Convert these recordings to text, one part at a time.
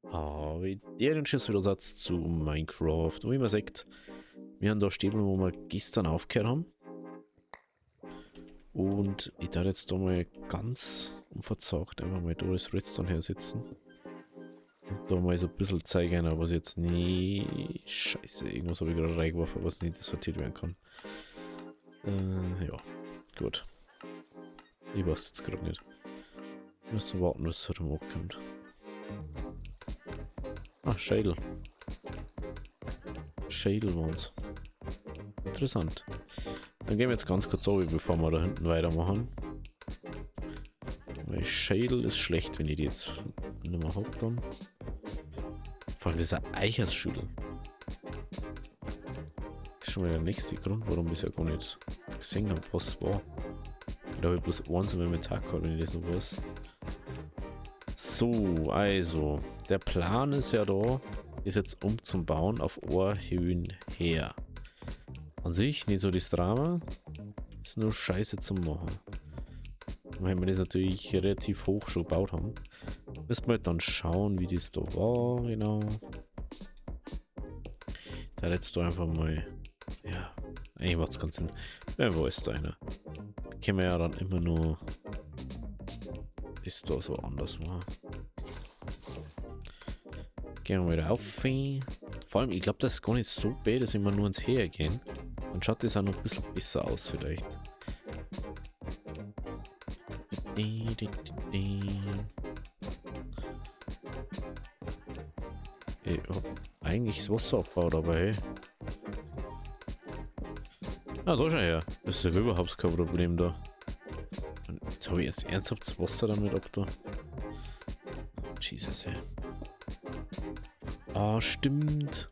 Wie der Schuss wieder Satz zu Minecraft. Wie man sagt, wir haben da Stäbel, wo wir gestern aufgehört haben. Und ich darf jetzt da mal ganz unverzagt einfach mal da das Redstone hersetzen. Und da mal so ein bisschen zeigen, aber was jetzt nie. Scheiße, irgendwas habe ich gerade reingeworfen, was nicht sortiert werden kann. Ja, gut. Ich weiß jetzt gerade nicht. Wir müssen warten, bis es herum kommt. Ah, Schädel. Schädel waren's. Interessant. Dann gehen wir jetzt ganz kurz runter, bevor wir da hinten weitermachen. Weil Schädel ist schlecht, wenn ich die jetzt nicht mehr hab dann. Vor allem dieser Eichersschüttel. Das ist schon mal der nächste Grund, warum ich es ja gar nicht gesehen habe, was es war. Da habe ich bloß eins im Inventar gehabt, wenn ich das noch weiß. So, also, der Plan ist ja da, ist jetzt umzubauen auf Ohrhöhen her. An sich nicht so das Drama, ist nur scheiße zum Machen. Weil wir das natürlich relativ hoch schon gebaut haben, müssen wir halt dann schauen, wie das da war, genau. Da jetzt da einfach mal, ja, eigentlich macht es ganz Sinn. Ja, wo ist da einer? Können wir ja dann immer nur das da so anders machen. Gehen wir wieder auf. Vor allem, ich glaube, das ist gar nicht so bad, dass wir nur ins Her gehen. Dann schaut das auch noch ein bisschen besser aus vielleicht. Ich hab eigentlich das Wasser abgebaut, aber hey. Ah, da schon her. Das ist ja überhaupt kein Problem da. Und jetzt habe ich jetzt ernsthaft das Wasser damit ab da. Jesus, ey. Ah, stimmt.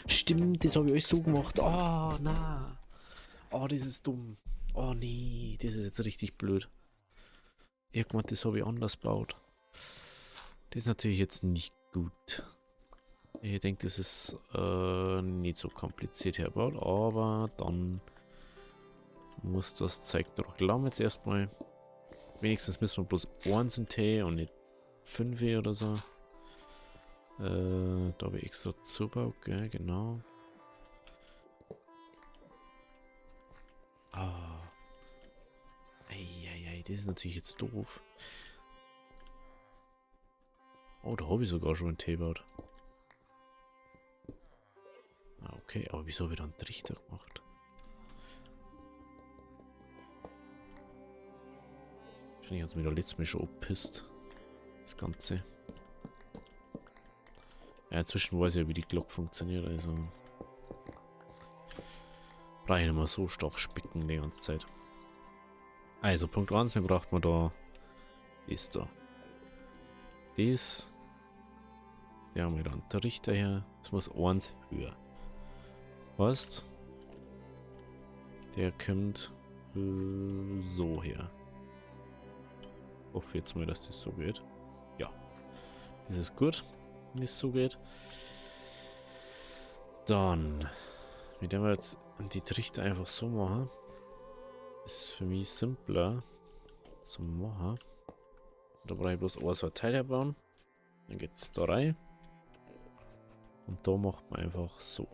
Stimmt, das habe ich euch so gemacht. Ah, na. Ah, das ist dumm. Oh nee, das ist jetzt richtig blöd. Irgendwann, das habe ich anders gebaut. Das ist natürlich jetzt nicht gut. Ich denke, das ist nicht so kompliziert hergebaut, aber dann muss das Zeug doch glauben jetzt erstmal. Wenigstens müssen wir bloß 1 in Tee und nicht 5 oder so. Da habe ich extra zugebaut, gell, genau. Ah. Eieiei, das ist natürlich jetzt doof. Oh, da habe ich sogar schon einen Tee gebaut. Ah, okay, aber wieso habe ich da einen Trichter gemacht? Wahrscheinlich hat es mir da letztes Mal schon abgepisst. Das Ganze. Ja, inzwischen weiß ich ja, wie die Glocke funktioniert, also brauche ich nicht mehr so stark spicken die ganze Zeit. Also, Punkt 1, wir brauchen da ist da. Das. Der haben wir dann der Richter her. Das muss 1 höher. Was? Der kommt so her. Ich hoffe jetzt mal, dass das so geht. Ja. Das ist gut, wenn es so geht. Dann, mit dem wir jetzt die Trichter einfach so machen, ist für mich simpler zu machen. Da brauche ich bloß so ein Teil herbauen. Dann geht es da rein. Und da macht man einfach so.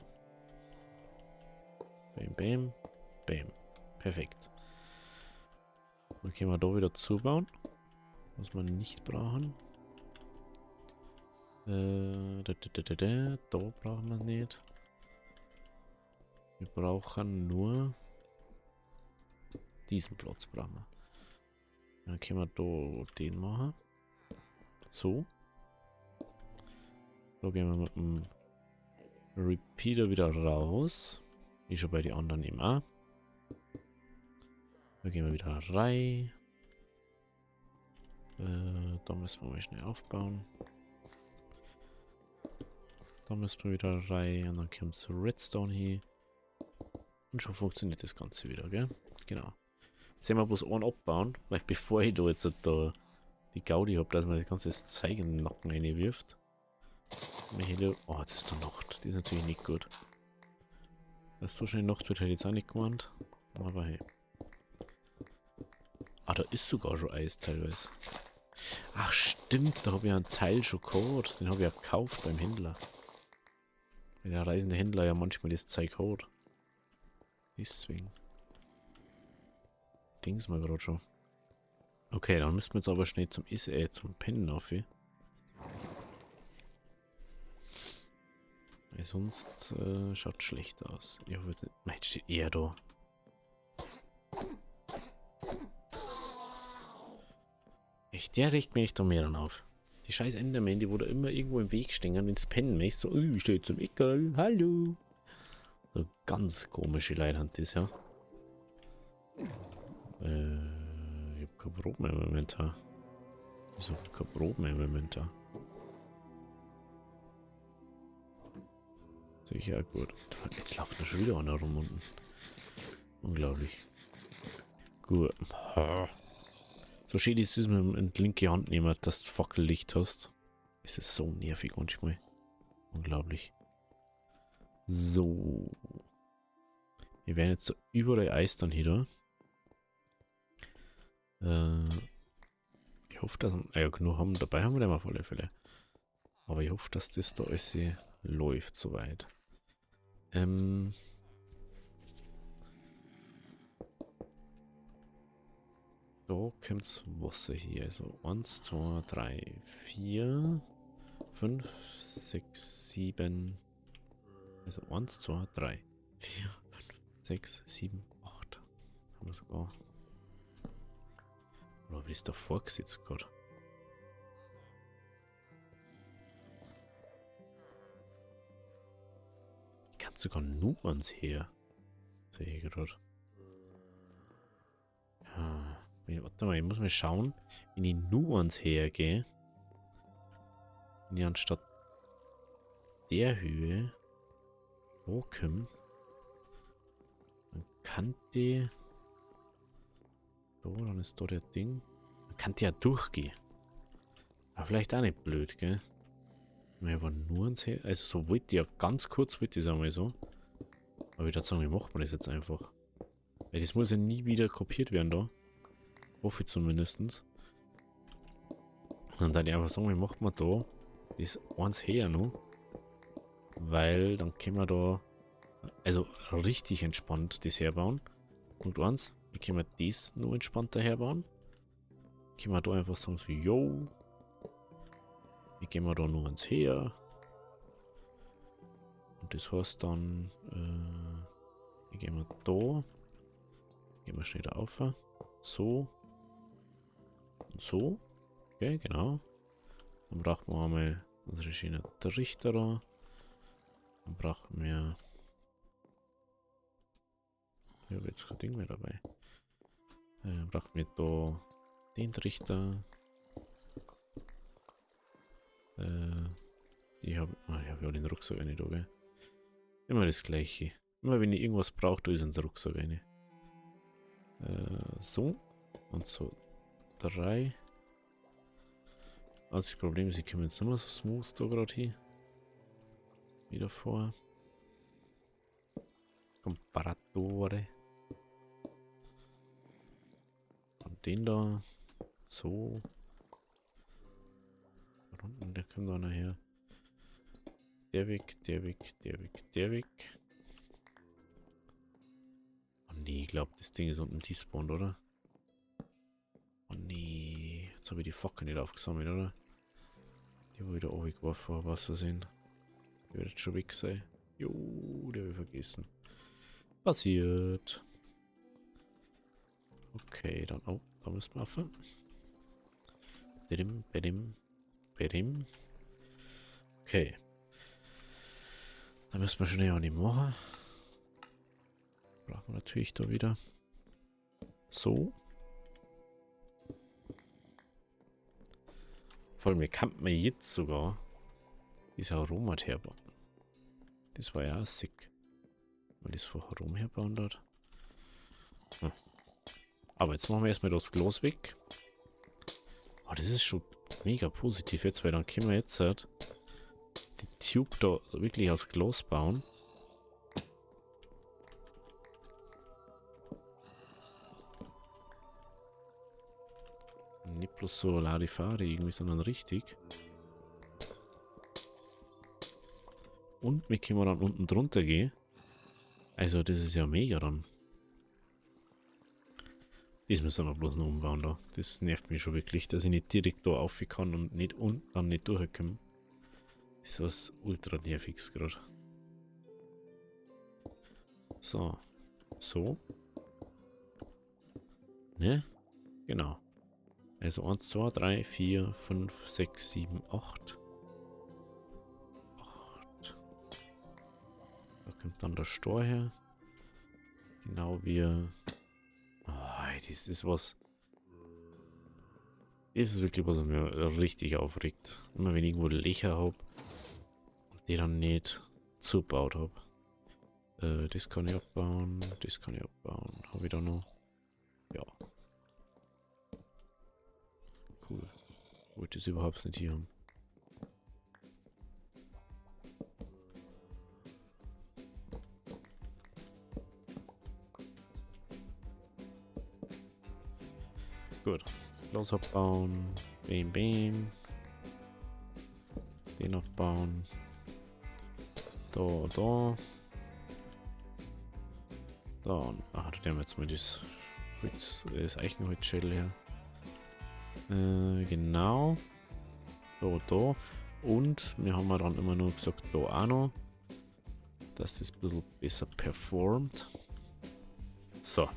Bam, bam, bam. Perfekt. Dann können wir da wieder zubauen. Was wir nicht brauchen. Da brauchen wir nicht. Wir brauchen nur diesen Platz brauchen wir. Dann können wir da den machen. So. Da gehen wir mit dem Repeater wieder raus. Wie schon bei den anderen eben auch. Da gehen wir wieder rein. Da müssen wir mal schnell aufbauen. Da müssen wir wieder rein. Und dann kommt so Redstone hier. Und schon funktioniert das Ganze wieder, gell? Genau. Jetzt sehen wir bloß einen abbauen, weil bevor ich da jetzt da die Gaudi habe, dass man das ganze Zeug in den Nacken reinwirft. Oh, jetzt ist da Nacht. Die ist natürlich nicht gut. Dass so schnell Nacht wird, hätte ich jetzt auch nicht gemeint. Aber hey. Ah, da ist sogar schon Eis teilweise. Ach stimmt, da habe ich einen Teil schon gehabt. Den habe ich ja gekauft beim Händler. Weil der reisende Händler ja manchmal das Zeug hat. Deswegen. Dings mal gerade schon. Okay, dann müssen wir jetzt aber schnell zum Pennen auf. Weil sonst schaut schlecht aus. Ich hoffe, jetzt steht er da. Echt, der regt mich da mehr dann auf. Die scheiß Endermen, die wo da immer irgendwo im Weg stehen, wenn es pennen möchtest. So, ich stehe zum Eckerl, hallo. So ganz komische Leute haben das, ja. Ich hab kein Brot mehr im Inventar. Wieso hab ich kein Brot mehr im Inventar? Sicher, gut. Jetzt laufen da schon wieder einer rum unten. Unglaublich. Gut. So schön ist es mit dem linke Hand nehmen, dass du Fackellicht hast. Es ist so nervig manchmal. Unglaublich. So. Wir werden jetzt so überall Eis dann hier. Ich hoffe, dass wir ja, genug haben. Dabei haben wir den auf alle Fälle. Aber ich hoffe, dass das da alles läuft soweit. Da kommt das Wasser hier. Also 1, 2, 3, 4, 5, 6, 7. Also 1, 2, 3, 4, 5, 6, 7, 8. Haben wir sogar. Oder wie ist davor gesetzt gerade? Ich kann sogar nur ans her. Sehe ich gerade. Ja. Warte mal, ich muss mal schauen, wenn ich nur ans her gehe. Wenn ich anstatt der Höhe hochkomme, dann kann die. Dann ist da der Ding. Man kann die ja durchgehen. Aber vielleicht auch nicht blöd, gell? Wenn ich aber nur ans her. Also so wollte ich ja ganz kurz, wollte ich es einmal so. Aber ich würde sagen, wie macht man das jetzt einfach? Weil das muss ja nie wieder kopiert werden da. Hoffe ich zumindest. Und dann einfach sagen, wie macht man da das eins her noch? Weil dann können wir da also richtig entspannt das herbauen. Punkt 1. Wie können wir das nur entspannter herbauen? Können wir da einfach sagen so, yo. Wie gehen wir da nur ans her? Und das heißt dann, wie gehen wir da? Gehen wir schnell da auf. So. Und so. Okay, genau. Dann brauchen wir einmal unsere schönen Trichter da. Dann brauchen wir. Ich habe jetzt kein Ding mehr dabei. Brauchen wir da den Trichter. Ich habe ja den Rucksack nicht da, gell? Immer das gleiche. Immer wenn ich irgendwas brauche, da ist ein Rucksack rein. So. Und so. 3. Das Problem ist, ich komme jetzt nicht mehr so smooth da gerade hin. Wieder vor. Komparatore. Und den da. So. Da unten, der kommt da nachher. Der weg, der weg, der weg, der weg. Oh nee, ich glaube, das Ding ist unten despawned, oder? Oh nee. Jetzt habe ich die Fackel nicht aufgesammelt, oder? Die wo wieder runtergeworfen habe, was versehen. Die wird jetzt schon weg sein. Jo, der habe ich vergessen. Passiert. Okay, dann. Oh, da müssen wir aufhören. Bedim, bedim, bedim. Okay. Da müssen wir schnell auch nicht machen. Brauchen wir natürlich da wieder. So. Vor allem, wir kann man jetzt sogar diese Aromat herbauen. Das war ja auch sick. Wenn das vorher rumherbauen dort. Hm. Aber jetzt machen wir erstmal das Glas weg. Oh, das ist schon mega positiv jetzt, weil dann können wir jetzt halt die Tube da wirklich aus Glas bauen. Nicht bloß bloß so Larifari irgendwie, sondern richtig. Und mit können wir dann unten drunter gehen. Also das ist ja mega dann. Das müssen wir bloß noch umbauen da. Das nervt mich schon wirklich, dass ich nicht direkt da rauf kann und nicht unten dann nicht durchkomme. Das ist was ultra nerviges gerade. So. So. Ne? Genau. Also 1, 2, 3, 4, 5, 6, 7, 8. 8. Da kommt dann der Stor her. Genau wie... Oh, das ist was... Das ist wirklich, was mir richtig aufregt. Immer wenn ich irgendwo Löcher habe und die dann nicht zugebaut habe. Das kann ich abbauen, das kann ich abbauen. Habe ich da noch? Ja. Cool. Wollte es überhaupt nicht hier haben. Gut. Los abbauen. Bam, bam. Den abbauen. Da, da. Da. Und, ach, da nehmen wir jetzt mal das Holz, das Eichenholzschädel her. Genau. Da, da. Und wir haben ja dann immer nur gesagt, da auch noch. Dass das ein bisschen besser performt. So.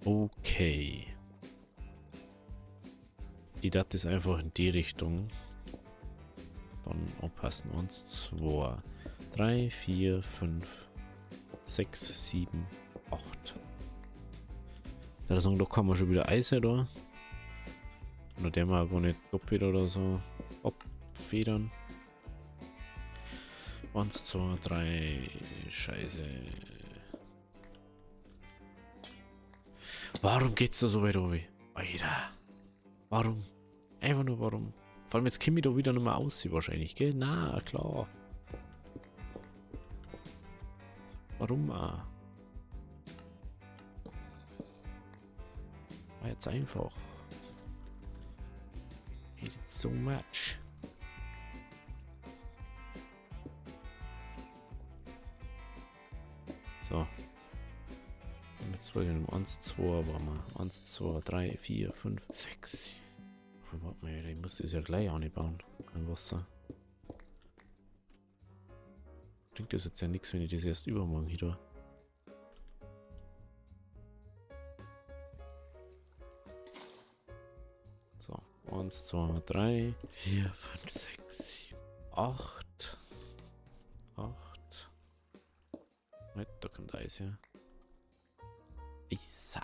Okay. Ich dachte das einfach in die Richtung. Dann anpassen. 1, 2, 3, 4, 5, 6, 7, 8. Da sagen, da kann man schon wieder Eis da. Und der mal gar nicht doppelt oder so abfedern. 1, 2, 3. Scheiße. Warum geht's da so weit runter? Alter. Warum? Einfach nur warum? Vor allem jetzt komme ich da wieder nicht mehr aus, wahrscheinlich, gell? Na, klar. Warum? War jetzt einfach. Hate it so much. So. Und jetzt wollte ich um 1, 2, waren wir. 1, 2, 3, 4, 5, 6. Warte mal, ich muss das ja gleich auch nicht bauen. Kein Wasser. Bringt das jetzt ja nichts, wenn ich das erst übermorgen hier tue. So, 1, 2, 3, 4, 5, 6, 7, 8. 8. Da kommt Eis her. Isa.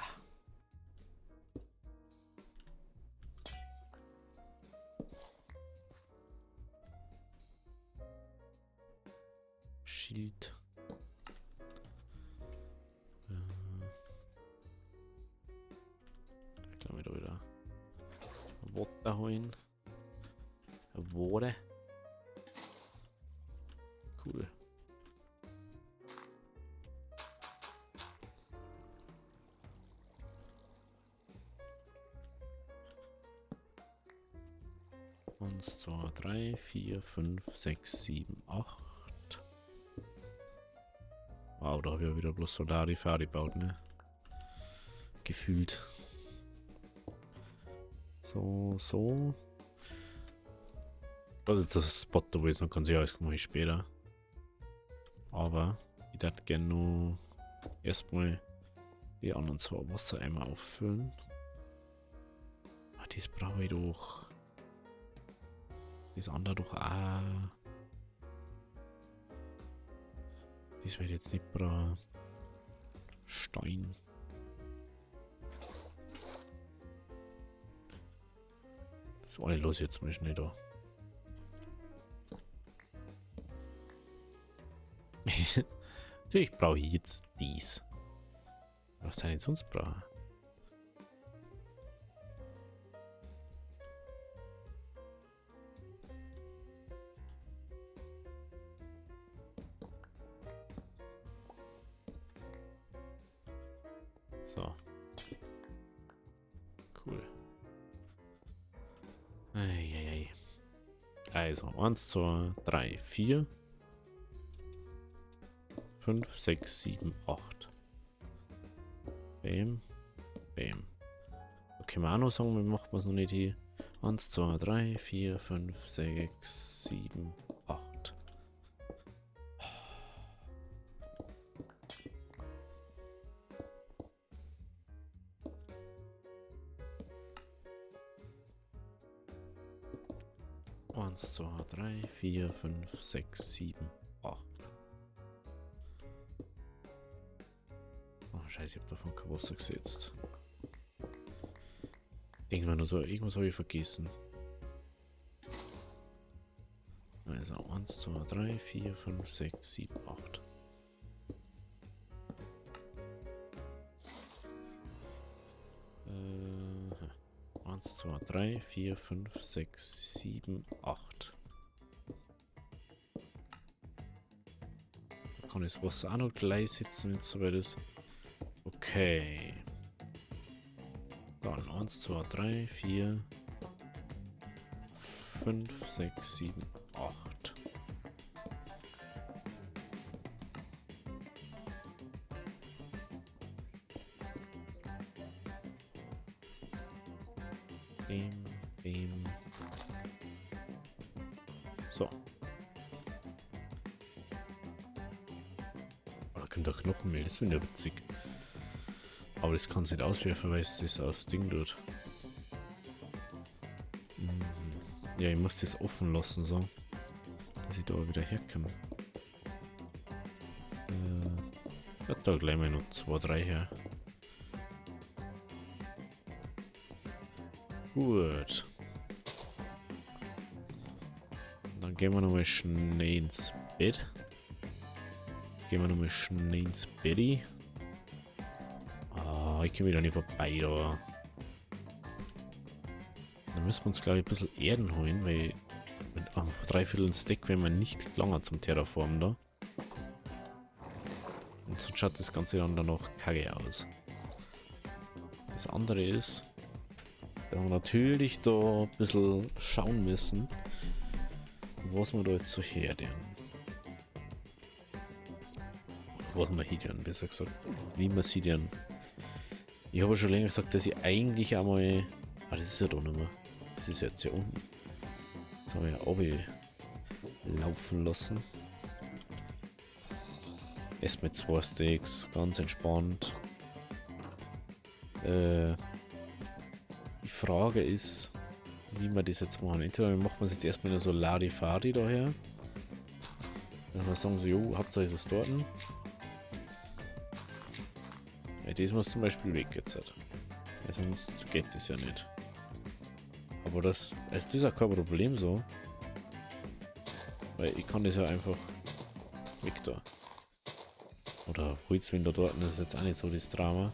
Schild. Ich glaube, da wieder Wasser holen. Wasser. Cool. Eins, 2, 3, 4, 5, 6, 7, 8. Wow, da habe ich ja wieder bloß Solarifari gebaut, ne? Gefühlt. So, so. Das ist das Spot, wo ich noch kann sehen, alles mache ich später. Aber ich würde gerne nur erstmal die anderen 2 Wassereimer auffüllen. Ah, das brauche ich doch. Das andere doch auch. Das werde ich jetzt nicht brauchen. Stein. Das eine los jetzt mal schnell da. Natürlich brauche ich jetzt dies. Was soll ich denn sonst brauchen? So. Cool. Also 1, 2, 3, 4, 5, 6, 7, 8. Bam, bam. Okay, mal auch noch sagen, wie macht man es noch nicht hier? 1, 2, 3, 4, 5, 6, 7, 8. Eins, zwei, drei, vier, fünf, sechs, sieben, acht. Oh, scheiße, ich hab davon kein Wasser gesetzt. Denkt man nur so, irgendwas habe ich vergessen. Also 1, 2, 3, 4, 5, 6, 7, 8. Äh, 1, 2, 3, 4, 5, 6, 7, 8. Da kann ich das Wasser auch noch gleich setzen, wenn es soweit ist. Okay. Dann 1, 2, 3, 4, 5, 6, 7, 8. Bim, bim. So. Oh, da kommt der Knochenmehl, das finde ich witzig. Aber das kann es nicht auswerfen, weil es das aus Ding tut. Ja, ich muss das offen lassen, so. Dass ich da wieder herkomme. Ich hab da gleich mal noch 2, 3 her. Gut. Dann gehen wir nochmal schnell ins Bett. Gehen wir nochmal schnell ins Bett. Ah, ich komme wieder nicht vorbei da. Dann müssen wir uns, glaube ich, ein bisschen Erden holen, weil mit 3/4 Stack werden wir nicht gelangen zum Terraform da. Und so schaut das Ganze dann noch kacke aus. Das andere ist, da haben wir natürlich da ein bisschen schauen müssen, was wir da jetzt so herden. Was wir herden, besser gesagt. Wie wir sie denn. Ich habe schon länger gesagt, dass ich eigentlich einmal. Ah, das ist ja da nicht mehr. Das ist jetzt hier unten. Das haben wir ja oben laufen lassen. Erst mit 2 Steaks, ganz entspannt. Die Frage ist, wie wir das jetzt machen. Entweder machen wir es jetzt erstmal so Larifari daher. Dann sagen sie, jo, Hauptsache ist es dort. Ja, das muss zum Beispiel weg jetzt. Ja, sonst geht das ja nicht. Aber das ist ja kein Problem so. Weil ich kann das ja einfach weg da. Oder Holzwind da dort, das ist jetzt auch nicht so das Drama.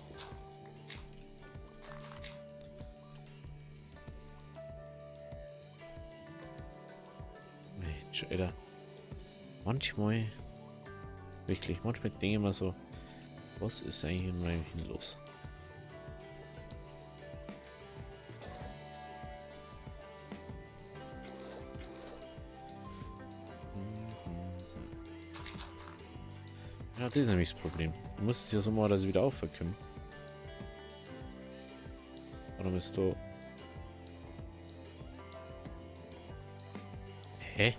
Mensch, Alter. Manchmal, wirklich, manchmal denke ich mir so, was ist eigentlich in meinem Hin los? Ja, das ist nämlich das Problem. Du musst es ja so machen, dass ich wieder aufkommen. Oder bist du... Hä?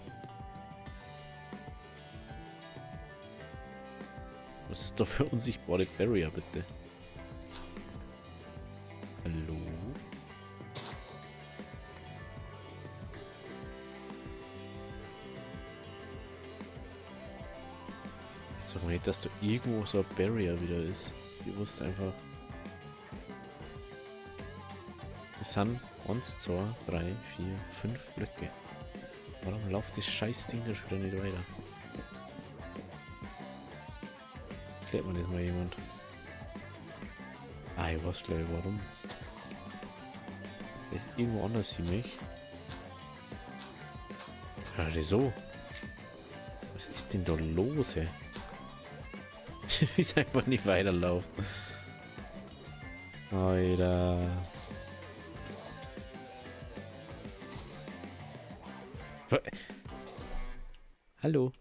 Was ist da für unsichtbare Barrier, bitte? Hallo? Sag mal nicht, dass da irgendwo so ein Barrier wieder ist. Ich wusste einfach. Es sind 1, 2, 3, 4, 5 Blöcke. Warum läuft das scheiß Ding da schon wieder nicht weiter? Erklärt mir das mal jemand? Ah, ich weiß gleich warum. Der ist irgendwo anders für mich. Ja, das so. Was ist denn da los, ey? Wie es einfach nicht weiterläuft. Alter. Hallo?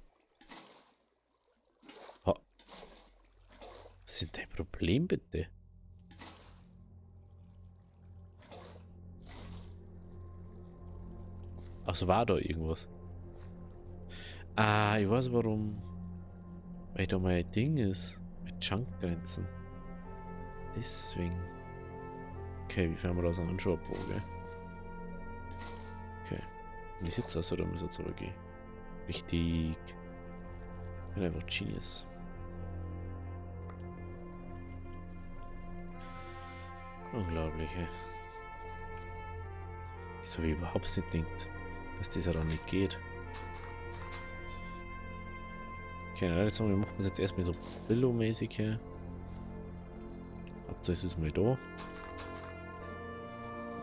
Was ist denn dein Problem, bitte? Ach, war da irgendwas? Ah, ich weiß warum. Weil da mein Ding ist. Mit Junkgrenzen. Deswegen. Okay, wie fangen wir das an? Schon ein paar, gell? Okay. Wenn ich sitze, also, dann müssen wir zurückgehen. Richtig. Ich bin einfach Genius. Unglaublich, ey. So wie überhaupt nicht denkt, dass das ja dann nicht geht. Okay, dann jetzt machen wir es jetzt erstmal so Billo-mäßig hier. Hauptsache ist mal da.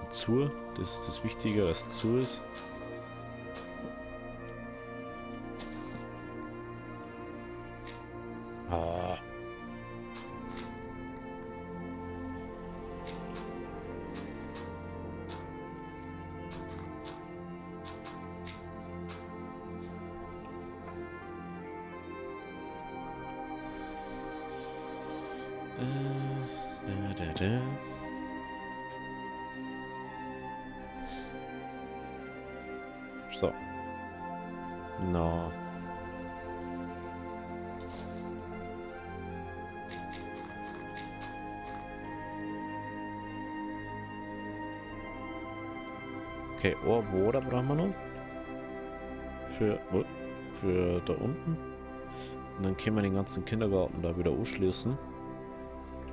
Und zu, das ist das Wichtige, dass es zu ist. Ah. Da. So. No. Okay, Water brauchen wir noch. Für da unten. Und dann können wir den ganzen Kindergarten da wieder anschließen.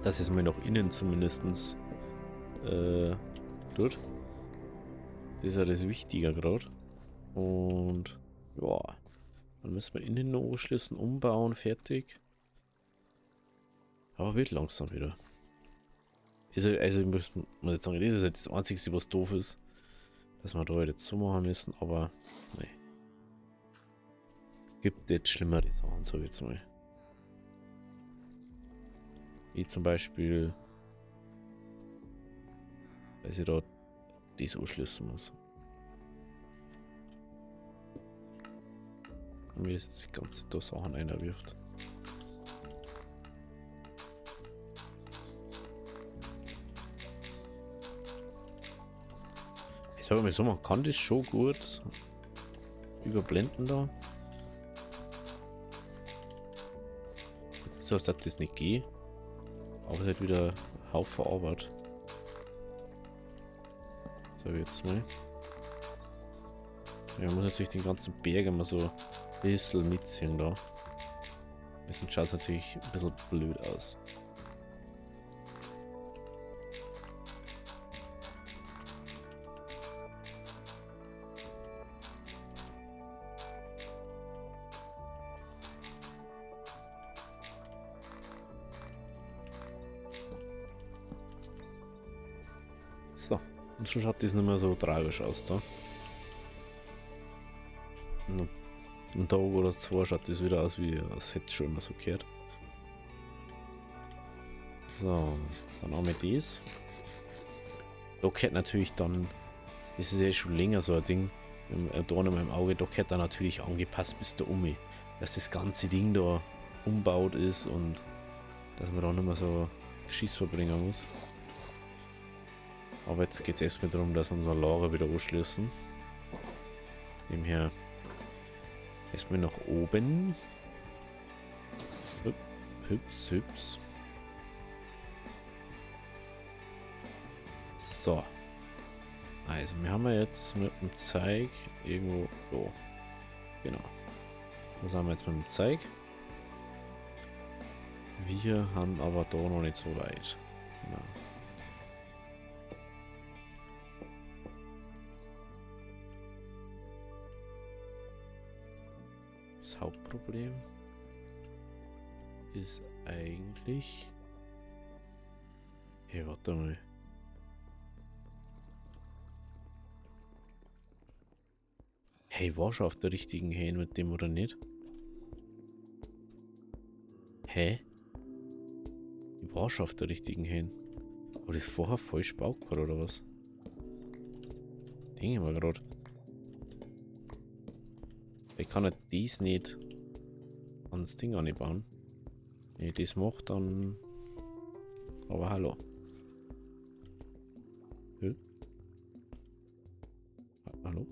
Das ist mal nach innen zumindest tut. Das ist ja das Wichtige gerade. Und ja, dann müssen wir innen noch anschließen, umbauen, fertig. Aber wird langsam wieder. Also ich muss jetzt sagen, das ist jetzt das Einzige, was doof ist, dass wir da halt jetzt so machen müssen, aber nee. Gibt jetzt schlimmere Sachen, so jetzt mal. Wie zum Beispiel, dass ich da das anschließen muss. Und mir jetzt die ganze da Sachen einwirft. Ich sage mal so, man kann das schon gut überblenden da. So, als ob das nicht geht. Aber es ist halt wieder ein Haufen Arbeit. So, jetzt mal. Ja, man muss natürlich den ganzen Berg immer so ein bisschen mitziehen da. Sonst schaut es natürlich ein bisschen blöd aus. So, und schon schaut das nicht mehr so tragisch aus da. Und da wo das 2 schaut das wieder aus, wie als hätte es schon immer so gehört. So, dann haben wir das. Da gehört natürlich dann, das ist ja schon länger so ein Ding, da in meinem Auge, da gehört dann natürlich angepasst bis da um, dass das ganze Ding da umbaut ist und dass man da nicht mehr so Geschiss verbringen muss. Aber jetzt geht es erstmal darum, dass wir unser Lager wieder anschließen. Demher erstmal nach oben. Hübs, hübs. So. Also, wir haben jetzt mit dem Zeig irgendwo. Oh. Genau. Was haben wir jetzt mit dem Zeig? Wir haben aber da noch nicht so weit. Genau. Das Hauptproblem ist eigentlich. Hey, warte mal. Hey, war schon auf der richtigen Höhe mit dem oder nicht? Hä? Ich war schon auf der richtigen Höhe. Aber das vorher falsch gebaut oder was? Denke ich mal gerade. ich kann halt dies nicht ans Ding anbauen. Wenn ich das mache, dann... Aber hallo. Hä? Hallo?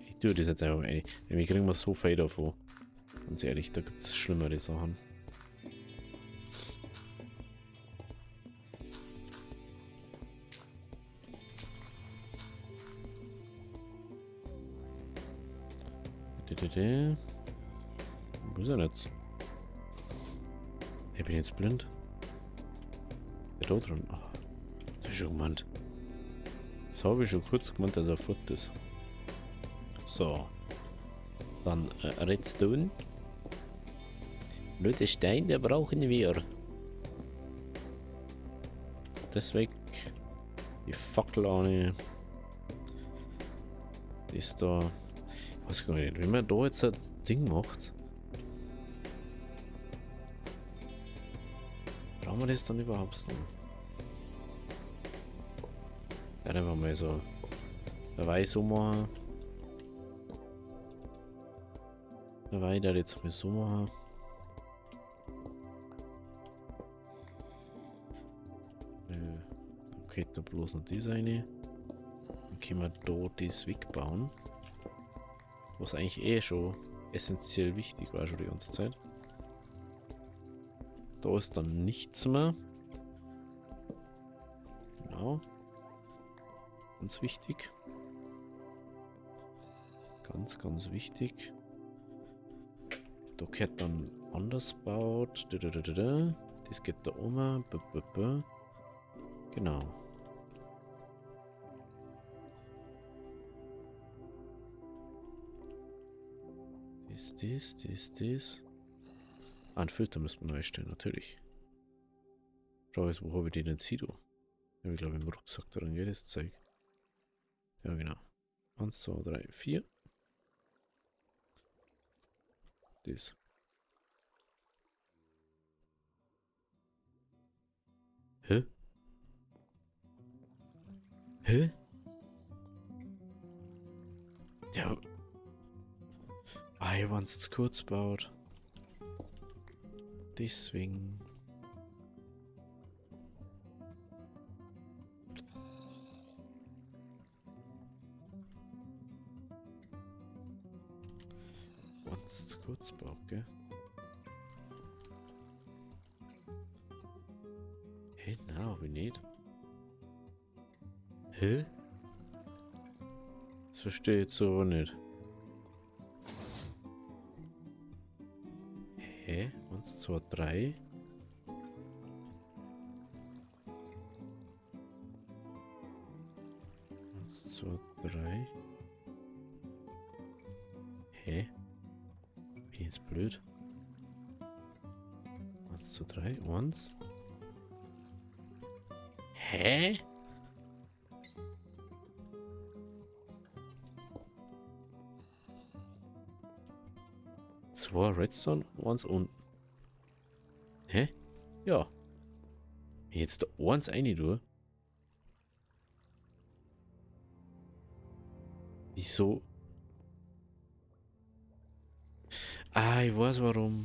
Ich tue das jetzt einfach mal rein. Wir kriegen wir so viel davon. Ganz ehrlich, da gibt es schlimmere Sachen. Wo ist er jetzt? Ich bin jetzt blind. Der da drin. Ach, das ist schon gemeint. Das habe ich schon kurz gemeint, dass er fort ist. So. Dann Redstone. Blöde Stein, der brauchen wir. Das weg. Die Fackel an. Ist da. Ich weiß gar nicht, wenn man da jetzt ein Ding macht. Brauchen wir das dann überhaupt noch? Ja, dann machen wir so. Dabei so machen. Dabei da jetzt mal so machen. Okay, da bloß noch das eine. Dann können wir da das wegbauen. Was eigentlich eh schon essentiell wichtig war schon die ganze Zeit. Da ist dann nichts mehr. Genau. Ganz wichtig. Ganz, ganz wichtig. Da gehört dann anders baut. Das geht da oben. Genau. Das. Ah, einen Filter müssen wir neu stellen, natürlich. Frage ist, wo habe ich den jetzt hier? Ja, ich glaube im Rucksack drin, ja, das Zeug. Ja, genau. 1, 2, 3, 4. Das. Hä? Hä? Ja. Ah, ich war es zu kurz baut. Deswegen. Was zu kurz baut, gell? Hä? Nein, hab ich nicht. Hä? Das verstehe ich jetzt so nicht. Hä? 1, 2, 3. So, 3. Hä? Bin ich jetzt blöd? 1, 2, 3. 1. Hä? Zwei Redstone, 1 unten. Hä? Ja. Wenn jetzt da 1 rein tue. Wieso? Ah, ich weiß warum.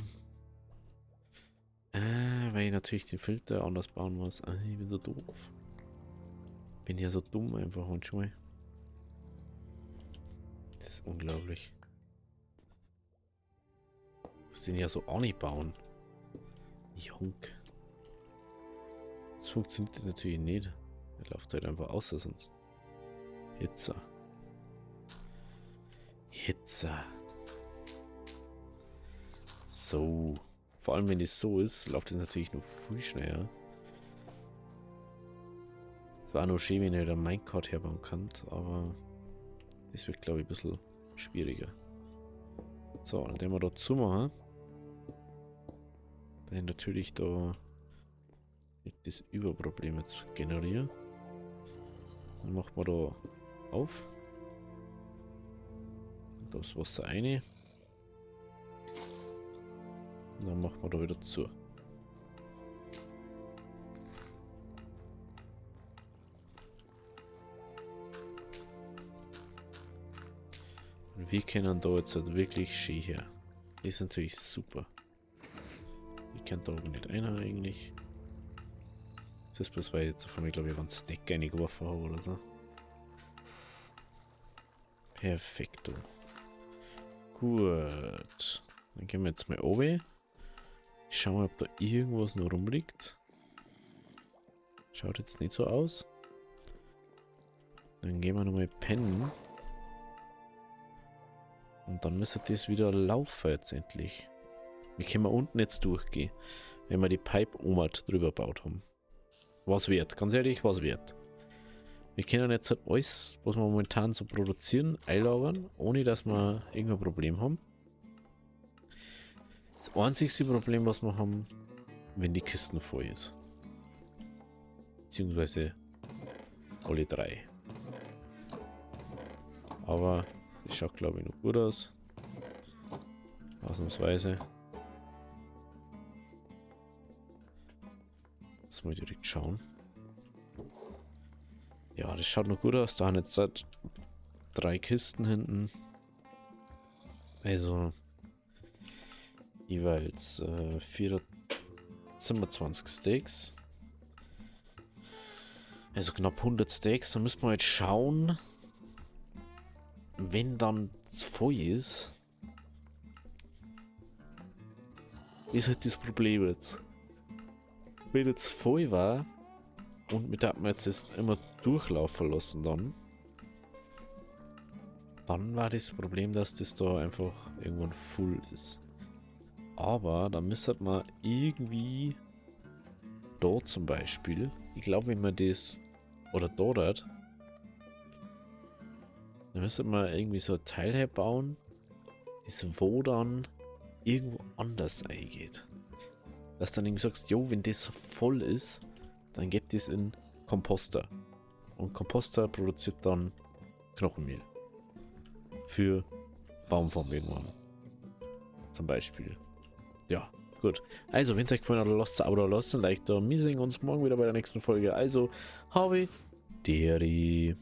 Ah, weil ich natürlich den Filter anders bauen muss. Ah, ich bin so doof. Bin ja so dumm einfach manchmal. Das ist unglaublich. Muss den ja so auch nicht bauen. Ich Hunk. Das funktioniert das natürlich nicht. Er läuft halt einfach außer sonst. Hitzer. Hitzer. So. Vor allem wenn es so ist, läuft es natürlich nur viel schneller. Es war nur schön, wenn ihr da Minecart herbauen könnt, aber das wird glaube ich ein bisschen schwieriger. So, dann den wir da zumachen. Dann natürlich da nicht das Überproblem jetzt generieren. Dann machen wir da auf. Und das Wasser rein. Und dann machen wir da wieder zu. Wir können da jetzt halt wirklich schön her. Das ist natürlich super. Ich kann da oben nicht einer eigentlich. Das ist bloß, weil ich jetzt von mir, glaube ich, einen Stack reingeworfen habe oder so. Perfekto. Gut. Dann gehen wir jetzt mal oben. Ich schau mal, ob da irgendwas noch rumliegt. Schaut jetzt nicht so aus. Dann gehen wir nochmal pennen. Und dann müsste das wieder laufen jetzt endlich. Wie können wir unten jetzt durchgehen, wenn wir die Pipe oben drüber gebaut haben? Was wert, ganz ehrlich, was wert. Wir können jetzt halt alles, was wir momentan so produzieren, einlagern, ohne dass wir irgendein Problem haben. Das einzigste Problem, was wir haben, wenn die Kisten voll ist. Beziehungsweise alle drei. Aber das schaut, glaube ich, noch gut aus. Ausnahmsweise. Jetzt mal direkt schauen. Ja, das schaut noch gut aus. Da haben jetzt halt 3 Kisten hinten. Also jeweils 27 Steaks. Also knapp 100 Steaks. Da müssen wir jetzt schauen, wenn dann es voll ist. Ist halt das Problem jetzt. Wenn jetzt voll war und mit der hat man jetzt das immer durchlaufen lassen dann war das Problem, dass das da einfach irgendwann full ist. Aber da müsste man irgendwie da zum Beispiel, ich glaube, wenn man das oder dort, dann müsste man irgendwie so ein Teil herbauen, das wo dann irgendwo anders eingeht. Dass dann irgendwie sagst, jo, wenn das voll ist, dann geht das in Komposter. Und Komposter produziert dann Knochenmehl. Für Baumform irgendwann. Zum Beispiel. Ja, gut. Also, wenn es euch gefallen hat, lasst es ein Abo da, lasst ein Like da. Wir sehen uns morgen wieder bei der nächsten Folge. Also, habe Deri.